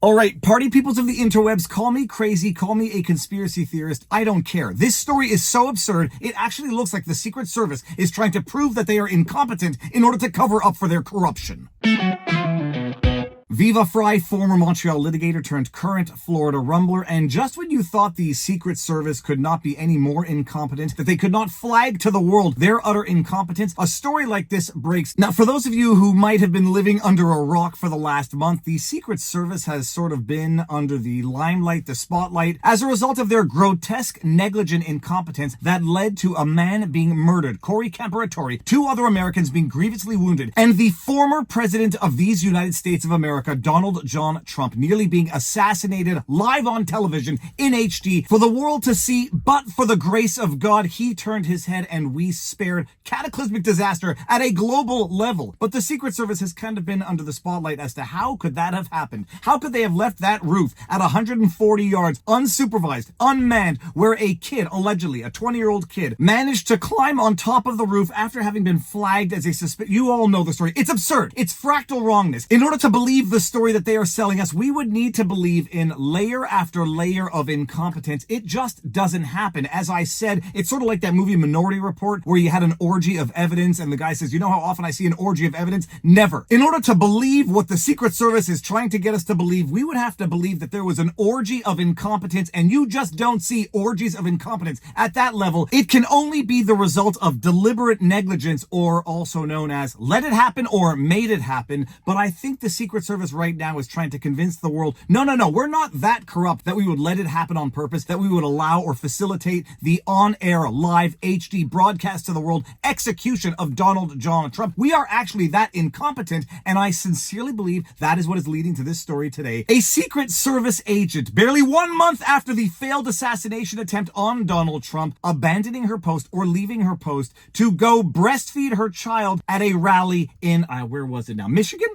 All right, party peoples of the interwebs, call me crazy, call me a conspiracy theorist. I don't care. This story is so absurd, it actually looks like the Secret Service is trying to prove that they are incompetent in order to cover up for their corruption. Viva Frei, former Montreal litigator turned current Florida rumbler, and just when you thought the Secret Service could not be any more incompetent, that they could not flag to the world their utter incompetence, a story like this breaks. Now, for those of you who might have been living under a rock for the last month, the Secret Service has sort of been under the limelight, the spotlight, as a result of their grotesque, negligent incompetence that led to a man being murdered, Corey Camperatore, 2 other Americans being grievously wounded, and the former president of these United States of America, Donald John Trump, nearly being assassinated live on television in HD for the world to see, but for the grace of God, he turned his head and we spared cataclysmic disaster at a global level. But the Secret Service has kind of been under the spotlight as to how could that have happened? How could they have left that roof at 140 yards, unsupervised, unmanned, where a kid, allegedly a 20-year-old kid, managed to climb on top of the roof after having been flagged as a suspect? You all know the story. It's absurd. It's fractal wrongness. In order to believe the story that they are selling us, we would need to believe in layer after layer of incompetence. It just doesn't happen. As I said, it's sort of like that movie Minority Report where you had an orgy of evidence and the guy says, you know how often I see an orgy of evidence? Never. In order to believe what the Secret Service is trying to get us to believe, we would have to believe that there was an orgy of incompetence, and you just don't see orgies of incompetence at that level. It can only be the result of deliberate negligence, or also known as let it happen or made it happen. But I think the Secret Service right now is trying to convince the world, no, we're not that corrupt that we would let it happen on purpose, that we would allow or facilitate the on-air, live, HD broadcast to the world execution of Donald John Trump. We are actually that incompetent, and I sincerely believe that is what is leading to this story today. A Secret Service agent, barely 1 month after the failed assassination attempt on Donald Trump, abandoning her post or leaving her post to go breastfeed her child at a rally in, where was it now? Michigan?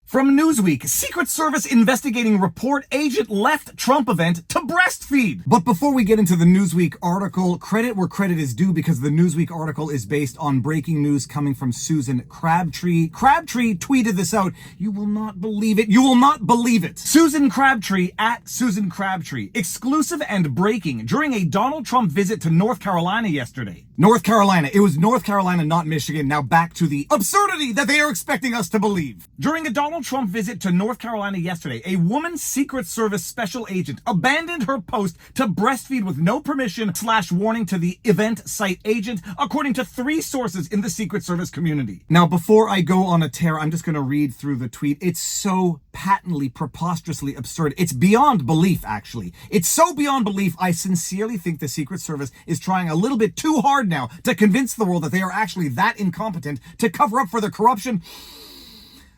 From Newsweek, Secret Service investigating report agent left Trump event to breastfeed. But before we get into the Newsweek article, credit where credit is due, because the Newsweek article is based on breaking news coming from Susan Crabtree. Crabtree tweeted this out. You will not believe it. You will not believe it. Susan Crabtree at Susan Crabtree. Exclusive and breaking during a Donald Trump visit to North Carolina yesterday. North Carolina. It was North Carolina, not Michigan. Now back to the absurdity that they are expecting us to believe. During a Donald Trump visit to North Carolina yesterday, a woman Secret Service special agent abandoned her post to breastfeed with no permission / warning to the event site agent, according to 3 sources in the Secret Service community. Now, before I go on a tear, I'm just going to read through the tweet. It's so patently, preposterously absurd. It's beyond belief, actually. It's so beyond belief, I sincerely think the Secret Service is trying a little bit too hard now to convince the world that they are actually that incompetent to cover up for their corruption.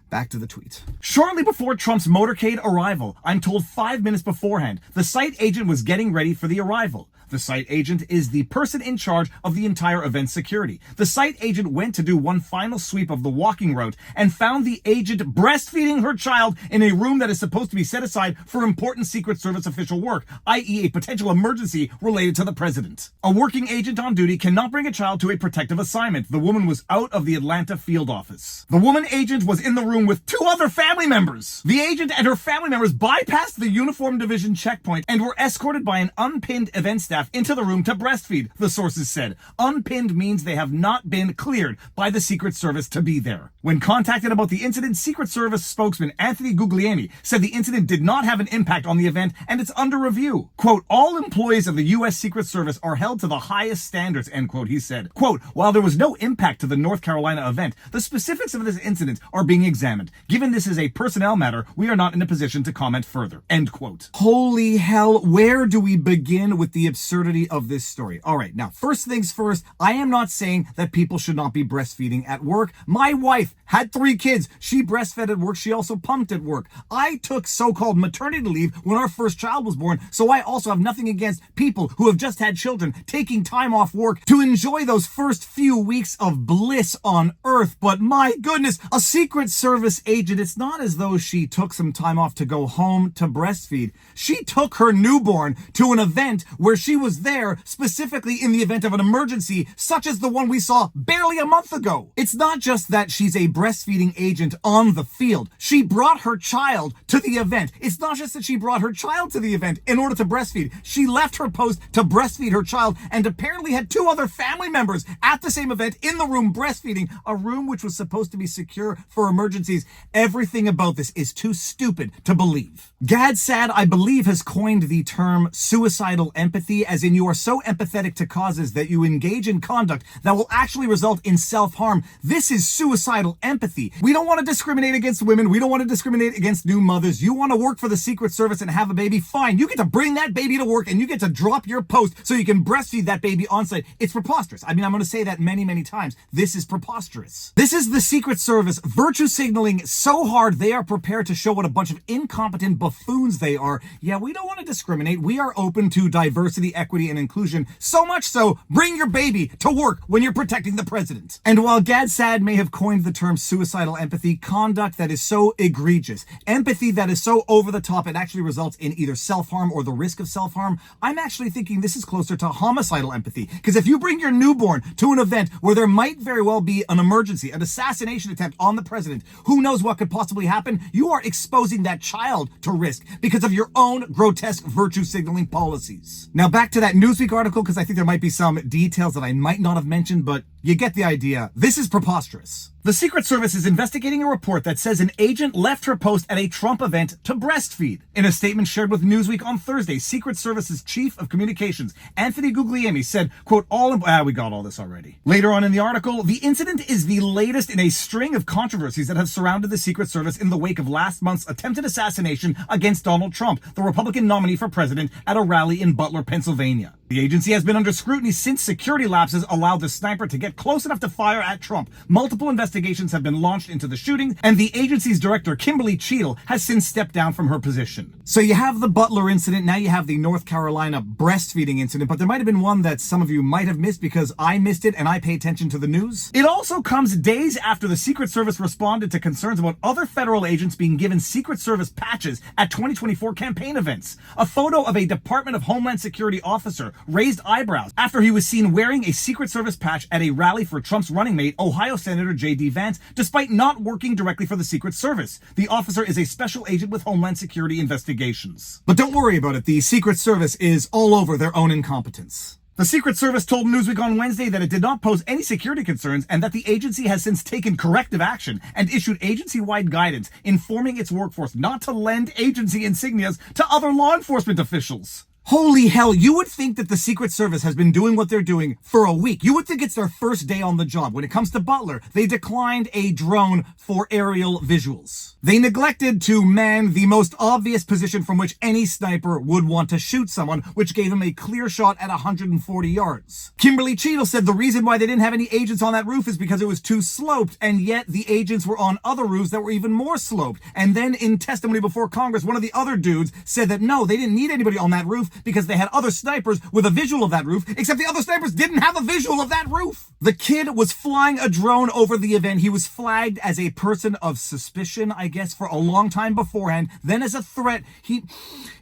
Back to the tweet. Shortly before Trump's motorcade arrival, I'm told 5 minutes beforehand, the site agent was getting ready for the arrival. The site agent is the person in charge of the entire event security. The site agent went to do one final sweep of the walking route and found the agent breastfeeding her child in a room that is supposed to be set aside for important Secret Service official work, i.e. a potential emergency related to the president. A working agent on duty cannot bring a child to a protective assignment. The woman was out of the Atlanta field office. The woman agent was in the room with 2 other family members. The agent and her family members bypassed the uniform division checkpoint and were escorted by an unpinned event staff into the room to breastfeed, the sources said. Unpinned means they have not been cleared by the Secret Service to be there. When contacted about the incident, Secret Service spokesman Anthony Guglielmi said the incident did not have an impact on the event and it's under review. Quote, all employees of the U.S. Secret Service are held to the highest standards, end quote, he said. Quote, while there was no impact to the North Carolina event, the specifics of this incident are being examined. Given this is a personnel matter, we are not in a position to comment further, end quote. Holy hell, where do we begin with the absurdity of this story? All right, now, first things first, I am not saying that people should not be breastfeeding at work. My wife had 3 kids. She breastfed at work. She also pumped at work. I took so-called maternity leave when our first child was born, so I also have nothing against people who have just had children taking time off work to enjoy those first few weeks of bliss on earth. But my goodness, a Secret Service agent, it's not as though she took some time off to go home to breastfeed. She took her newborn to an event where she she was there specifically in the event of an emergency, such as the one we saw barely a month ago. It's not just that she's a breastfeeding agent on the field. She brought her child to the event. It's not just that she brought her child to the event in order to breastfeed. She left her post to breastfeed her child and apparently had 2 other family members at the same event in the room breastfeeding, a room which was supposed to be secure for emergencies. Everything about this is too stupid to believe. Gad Saad, I believe, has coined the term suicidal empathy, as in you are so empathetic to causes that you engage in conduct that will actually result in self-harm. This is suicidal empathy. We don't want to discriminate against women. We don't want to discriminate against new mothers. You want to work for the Secret Service and have a baby? Fine. You get to bring that baby to work and you get to drop your post so you can breastfeed that baby on site. It's preposterous. I mean, I'm going to say that many, many times. This is preposterous. This is the Secret Service virtue signaling so hard they are prepared to show what a bunch of incompetent buffoons they are. Yeah, we don't want to discriminate. We are open to diversity, equity, and inclusion. So much so, bring your baby to work when you're protecting the president. And while Gad Saad may have coined the term suicidal empathy, conduct that is so egregious, empathy that is so over the top it actually results in either self-harm or the risk of self-harm, I'm actually thinking this is closer to homicidal empathy. Because if you bring your newborn to an event where there might very well be an emergency, an assassination attempt on the president, who knows what could possibly happen, you are exposing that child to risk because of your own grotesque virtue signaling policies. Now back to that Newsweek article, because I think there might be some details that I might not have mentioned, but you get the idea. This is preposterous. The Secret Service is investigating a report that says an agent left her post at a Trump event to breastfeed. In a statement shared with Newsweek on Thursday, Secret Service's Chief of Communications, Anthony Guglielmi, said, quote, we got all this already. Later on in the article, the incident is the latest in a string of controversies that have surrounded the Secret Service in the wake of last month's attempted assassination against Donald Trump, the Republican nominee for president, at a rally in Butler, Pennsylvania. The agency has been under scrutiny since security lapses allowed the sniper to get close enough to fire at Trump. Multiple investigations have been launched into the shooting, and the agency's director, Kimberly Cheadle, has since stepped down from her position. So you have the Butler incident, now you have the North Carolina breastfeeding incident, but there might have been one that some of you might have missed because I missed it and I pay attention to the news. It also comes days after the Secret Service responded to concerns about other federal agents being given Secret Service patches at 2024 campaign events. A photo of a Department of Homeland Security officer raised eyebrows after he was seen wearing a Secret Service patch at a rally for Trump's running mate, Ohio Senator J.D. Vance, despite not working directly for the Secret Service. The officer is a special agent with Homeland Security investigations. But don't worry about it. The Secret Service is all over their own incompetence. The Secret Service told Newsweek on Wednesday that it did not pose any security concerns and that the agency has since taken corrective action and issued agency-wide guidance informing its workforce not to lend agency insignias to other law enforcement officials. Holy hell, you would think that the Secret Service has been doing what they're doing for a week. You would think it's their first day on the job. When it comes to Butler, they declined a drone for aerial visuals. They neglected to man the most obvious position from which any sniper would want to shoot someone, which gave him a clear shot at 140 yards. Kimberly Cheadle said the reason why they didn't have any agents on that roof is because it was too sloped, and yet the agents were on other roofs that were even more sloped. And then in testimony before Congress, one of the other dudes said that no, they didn't need anybody on that roof because they had other snipers with a visual of that roof, except the other snipers didn't have a visual of that roof. The kid was flying a drone over the event. He was flagged as a person of suspicion, I guess, for a long time beforehand. Then as a threat, it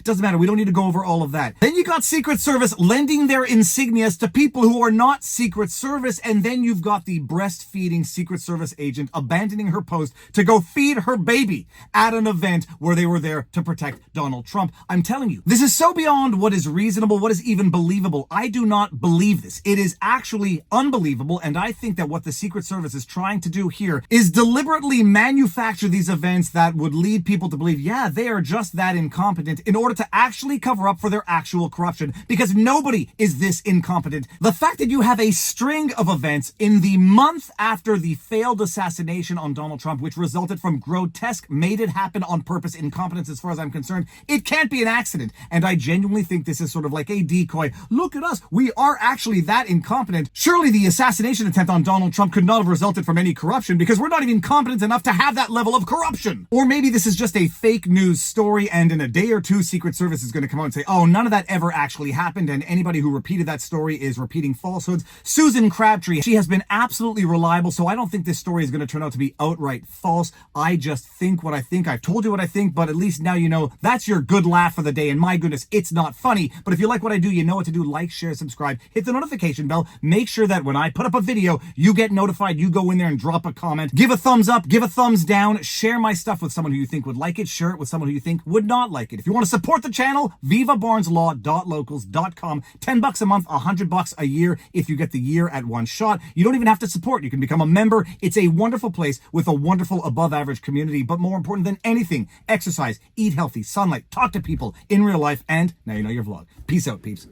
doesn't matter. We don't need to go over all of that. Then you got Secret Service lending their insignias to people who are not Secret Service. And then you've got the breastfeeding Secret Service agent abandoning her post to go feed her baby at an event where they were there to protect Donald Trump. I'm telling you, this is so beyond what is reasonable, what is even believable. I do not believe this. It is actually unbelievable. And I think that what the Secret Service is trying to do here is deliberately manufacture these events that would lead people to believe, yeah, they are just that incompetent in order to actually cover up for their actual corruption, because nobody is this incompetent. The fact that you have a string of events in the month after the failed assassination on Donald Trump, which resulted from grotesque, made it happen on purpose incompetence as far as I'm concerned, it can't be an accident. And I genuinely think this is sort of like a decoy. Look at us. We are actually that incompetent. Surely the assassination attempt on Donald Trump could not have resulted from any corruption because we're not even competent enough to have that level of corruption. Or maybe this is just a fake news story and in a day or two, Secret Service is going to come out and say, oh, none of that ever actually happened. And anybody who repeated that story is repeating falsehoods. Susan Crabtree, she has been absolutely reliable. So I don't think this story is going to turn out to be outright false. I just think what I think. I've told you what I think, but at least now you know that's your good laugh for the day. And my goodness, it's not funny, but if you like what I do, you know what to do. Like, share, subscribe, hit the notification bell. Make sure that when I put up a video, you get notified. You go in there and drop a comment. Give a thumbs up, give a thumbs down. Share my stuff with someone who you think would like it. Share it with someone who you think would not like it. If you want to support the channel, vivabarneslaw.locals.com. $10 a month, $100 a year if you get the year at one shot. You don't even have to support. You can become a member. It's a wonderful place with a wonderful above average community, but more important than anything, exercise, eat healthy, sunlight, talk to people in real life, and now you know your vlog. Peace out, peeps.